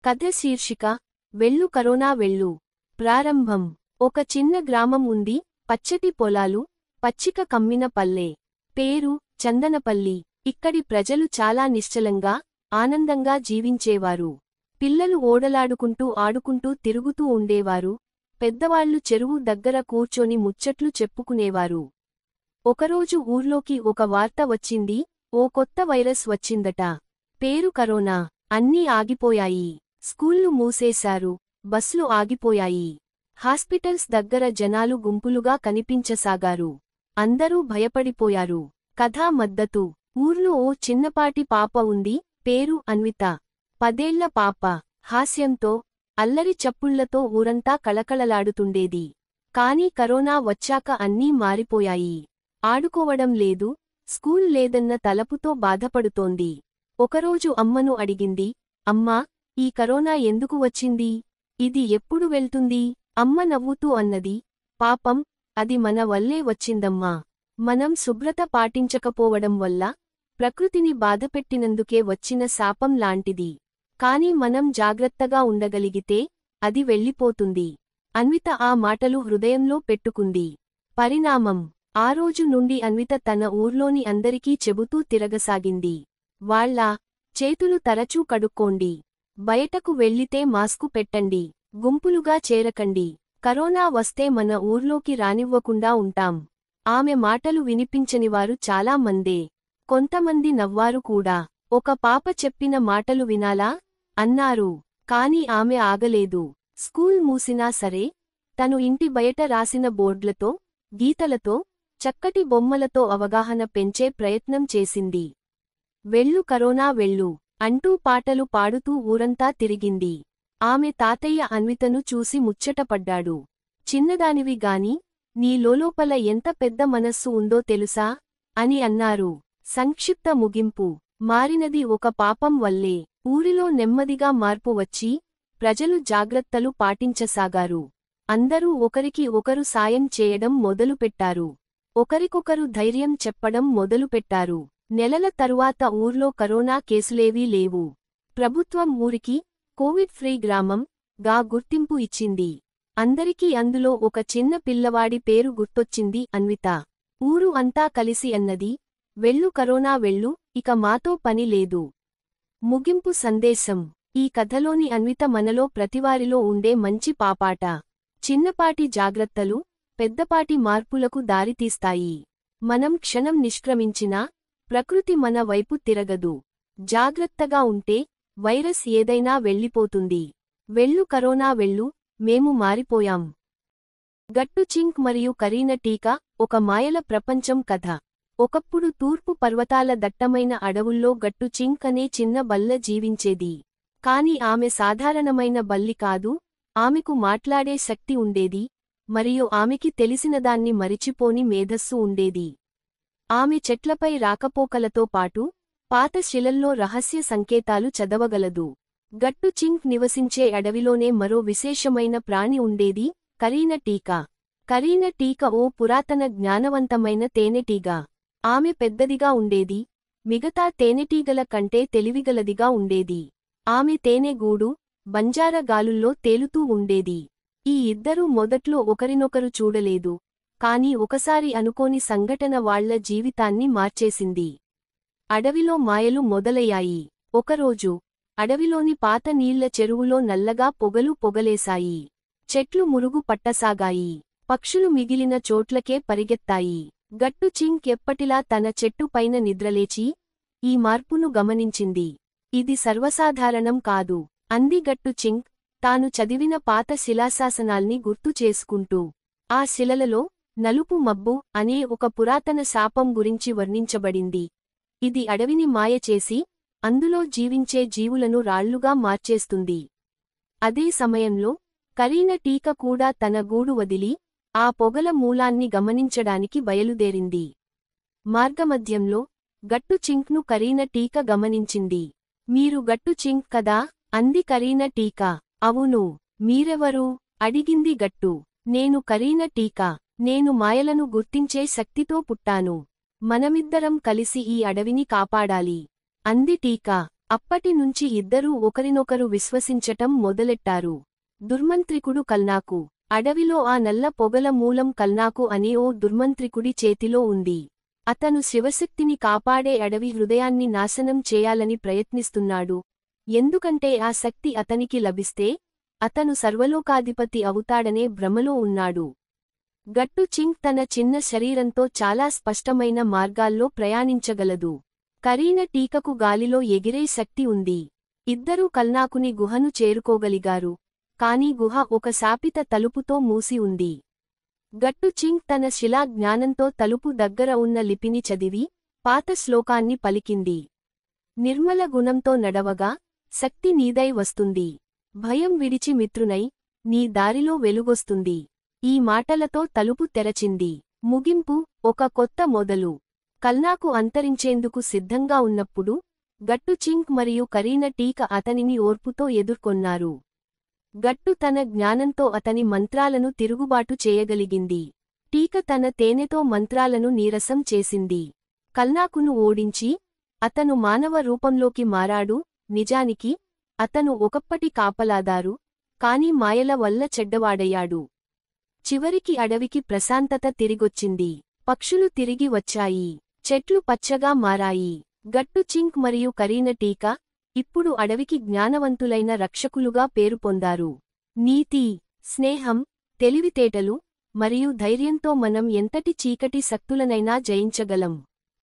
కథ శీర్షిక వెళ్ళు కరోనా వెళ్ళు. ప్రారంభం. ఒక చిన్న గ్రామం ఉంది, పచ్చటి పొలాలు, పచ్చిక కమ్మిన పల్లె. పేరు చందనపల్లి. ఇక్కడి ప్రజలు చాలా నిశ్చలంగా, ఆనందంగా జీవించేవారు. పిల్లలు ఓడలాడుకుంటూ ఆడుకుంటూ తిరుగుతూ ఉండేవారు. పెద్దవాళ్లు చెరువు దగ్గర కూర్చొని ముచ్చట్లు చెప్పుకునేవారు. ఒకరోజు ఊర్లోకి ఒక వార్త వచ్చింది, ఓ కొత్త వైరస్ వచ్చిందట. పేరు కరోనా. అన్నీ ఆగిపోయాయి. స్కూళ్లు మూసేశారు, బస్లు ఆగిపోయాయి. హాస్పిటల్స్ దగ్గర జనాలు గుంపులుగా కనిపించసాగారు. అందరూ భయపడిపోయారు. కథా మద్దతు. ఊర్లో ఓ చిన్నపాటి పాప ఉంది, పేరు అన్విత. 10 ఏళ్ల పాప. హాస్యంతో, అల్లరి చప్పుళ్లతో ఊరంతా కళకళలాడుతుండేది. కానీ కరోనా వచ్చాక అన్నీ మారిపోయాయి. ఆడుకోవడం లేదు, స్కూల్ లేదన్న తలపుతో బాధపడుతోంది. ఒకరోజు అమ్మను అడిగింది, అమ్మా, ఈ కరోనా ఎందుకు వచ్చింది? ఇది ఎప్పుడు వెళ్తుంది? అమ్మ నవ్వుతూ అన్నది, పాపం, అది మన వల్లే వచ్చిందమ్మా. మనం శుభ్రత పాటించకపోవడం వల్ల, ప్రకృతిని బాధపెట్టినందుకే వచ్చిన శాపం లాంటిది. కాని మనం జాగ్రత్తగా ఉండగలిగితే, అది వెళ్ళిపోతుంది. అన్విత ఆ మాటలు హృదయంలో పెట్టుకుంది. పరిణామం. ఆ రోజు నుండి అన్విత తన ఊర్లోని అందరికీ చెబుతూ తిరగసాగింది. వాళ్ళ చేతులు తరచూ కడుక్కోండి. బయటకు వెళ్ళితే మాస్కు పెట్టండి. గుంపులుగా చేరకండి. కరోనా వస్తే మన ఊర్లోకి రానివ్వకుండా ఉంటాం. ఆమె మాటలు వినిపించనివారు చాలా మందే. కొంతమంది నవ్వారు కూడా. ఒక పాప చెప్పిన మాటలు వినాలా? అన్నారు. కాని ఆమె ఆగలేదు. స్కూల్ మూసినా సరే, తను ఇంటి బయట రాసిన బోర్డ్లతో, గీతలతో, చక్కటి బొమ్మలతో అవగాహన పెంచే ప్రయత్నం చేసింది. వెళ్ళు కరోనా వెళ్ళు అంటూ పాటలు పాడుతూ ఊరంతా తిరిగింది. ఆమె తాతయ్య అన్వితను చూసి ముచ్చటపడ్డాడు. చిన్నదానివి గాని, నీ లోలోపల ఎంత పెద్ద మనస్సు ఉందో తెలుసా? అని అన్నారు. సంక్షిప్త ముగింపు. మారినది ఒక పాపం వల్లే. ఊరిలో నెమ్మదిగా మార్పు వచ్చి, ప్రజలు జాగ్రత్తలు పాటించసాగారు. అందరూ ఒకరికి ఒకరు సాయం చేయడం మొదలుపెట్టారు. ఒకరికొకరు ధైర్యం చెప్పడం మొదలుపెట్టారు. నెలల తరువాత ఊర్లో కరోనా కేసులేవీ లేవు. ప్రభుత్వం ఊరికి కోవిడ్ ఫ్రీ గ్రామం గా గుర్తింపు ఇచ్చింది. అందరికీ అందులో ఒక చిన్న పిల్లవాడి పేరు గుర్తొచ్చింది, అన్విత. ఊరు అంతా కలిసి అన్నది, వెళ్ళు కరోనా వెళ్ళు, ఇక మాతో పని లేదు. ముగింపు సందేశం. ఈ కథలోని అన్విత మనలో ప్రతివారిలో ఉండే మంచి పాపాట. చిన్నపాటి జాగ్రత్తలు, పెద్దపాటి మార్పులకు దారితీస్తాయి. మనం క్షణం నిష్క్రమించినా, ప్రకృతి మన వైపు తిరగదు. జాగ్రత్తగా ఉంటే, వైరస్ ఏదైనా వెళ్ళిపోతుంది. వెళ్ళు కరోనా వెళ్ళు, మేము మారిపోయాం. గట్టు చింక్ మరియు కరీన టీకా, ఒక మాయల ప్రపంచం కథ. ఒకప్పుడు తూర్పు పర్వతాల దట్టమైన అడవుల్లో గట్టు చింక్ అనే చిన్న బల్ల జీవించేది. కాని ఆమె సాధారణమైన బల్లి కాదు, ఆమెకు మాట్లాడే శక్తి ఉండేది, మరియు ఆమెకి తెలిసినదాన్ని మరిచిపోని మేధస్సు ఉండేది. ఆమె చెట్లపై రాకపోకలతో పాటు, పాత శిలల్లో రహస్య సంకేతాలు చదవగలదు. గట్టు చింక్ నివసించే అడవిలోనే మరో విశేషమైన ప్రాణి ఉండేది, కరీన టీకా. కరీన టీక ఓ పురాతన జ్ఞానవంతమైన తేనెటీగ. ఆమె పెద్దదిగా ఉండేది, మిగతా తేనెటీగల కంటే తెలివిగలదిగా ఉండేది. ఆమె తేనెగూడు, బంజారా గాలుల్లో తేలుతూ ఉండేది. ఈ ఇద్దరూ మొదట్లో ఒకరినొకరు చూడలేదు. కాని ఒకసారి అనుకోని సంఘటన వాళ్ల జీవితాన్ని మార్చేసింది. అడవిలో మాయలు మొదలయ్యాయి. ఒకరోజు, అడవిలోని పాత నీళ్ల చెరువులో నల్లగా పొగలు పొగలేశాయి. చెట్లు మురుగు పట్టసాగాయి. పక్షులు మిగిలిన చోట్లకే పరిగెత్తాయి. గట్టు చింక్ ఎప్పటిలా తన చెట్టు పైన నిద్రలేచి, ఈ మార్పును గమనించింది. ఇది సర్వసాధారణం కాదు, అంది గట్టు చింక్, తాను చదివిన పాత శిలాశాసనాల్ని గుర్తు చేసుకుంటూ. ఆ శిలలలో, నలుపు మబ్బు అనే ఒక పురాతన శాపం గురించి వర్ణించబడింది. ఇది అడవిని మాయచేసి, అందులో జీవించే జీవులను రాళ్లుగా మార్చేస్తుంది. అదే సమయంలో, కరీన టీక కూడా తన గూడు వదిలి, ఆ పొగల మూలాన్ని గమనించడానికి బయలుదేరింది. మార్గమధ్యంలో, గట్టు చింక్ను కరీన టీక గమనించింది. మీరు గట్టు చింక్ కదా? అంది కరీన టీక. అవును. మీరెవరు? అడిగింది గట్టు. నేను కరీన టీకా. నేను మాయలను గుర్తించే శక్తితో పుట్టాను. మనమిద్దరం కలిసి ఈ అడవిని కాపాడాలి, అంది టీకా. అప్పటినుంచి ఇద్దరూ ఒకరినొకరు విశ్వసించటం మొదలెట్టారు. దుర్మంత్రికుడు కల్నాకు. అడవిలో ఆ నల్ల పొగల మూలం కల్నాకు అనే ఓ దుర్మంత్రికుడి చేతిలో ఉంది. అతను శివశక్తిని కాపాడే అడవి హృదయాన్ని నాశనం చేయాలని ప్రయత్నిస్తున్నాడు. ఎందుకంటే ఆ శక్తి అతనికి లభిస్తే అతను సర్వలోకాధిపతి అవుతాడనే భ్రమలో ఉన్నాడు. గట్టు చింగ్ తన చిన్న శరీరంతో చాలా స్పష్టమైన మార్గాల్లో ప్రయాణించగలదు. కరీన టీకకు గాలిలో ఎగిరే శక్తి ఉంది. ఇద్దరూ కల్నాకుని గుహను చేరుకోగలిగారు. కాని గుహ ఒక శాపిత తలుపుతో మూసి ఉంది. గట్టు చింగ్ తన శిలా జ్ఞానంతో తలుపు దగ్గర ఉన్న లిపిని చదివి పాత శ్లోకాన్ని పలికింది. నిర్మల గుణంతో నడవగా శక్తి నీదై వస్తుంది. భయం విడిచి మిత్రునై నీ దారిలో వెలుగొస్తుంది. ఈ మాటలతో తలుపు తెరచింది. ముగింపు: ఒక కొత్త మొదలు. కల్నాకు అంతరించేందుకు సిద్ధంగా ఉన్నప్పుడు గట్టు చింగ్ మరియు కరీన టీక అతనిని ఓర్పుతో ఎదుర్కొన్నారు. గట్టు తన జ్ఞానంతో అతని మంత్రాలను తిరుగుబాటు చేయగలిగింది. టీక తన తేనెతో మంత్రాలను నీరసం చేసింది. కల్నాకును ఓడించి అతను మానవ రూపంలోకి మారాడు. నిజానికి అతను ఒకప్పటి కాపలాదారు, కాని మాయల వల్ల చెడ్డవాడయ్యాడు. చివరికి అడవికి ప్రశాంతత తిరిగొచ్చింది. పక్షులు తిరిగి వచ్చాయి. చెట్లు పచ్చగా మారాయి. గట్టు చింగ్ మరియు కరీన టీక ఇప్పుడు అడవికి జ్ఞానవంతులైన రక్షకులుగా పేరు పొందారు. నీతి, స్నేహం, తెలివితేటలు మరియు ధైర్యంతో మనం ఎంతటి చీకటి శక్తులనైనా జయించగలం.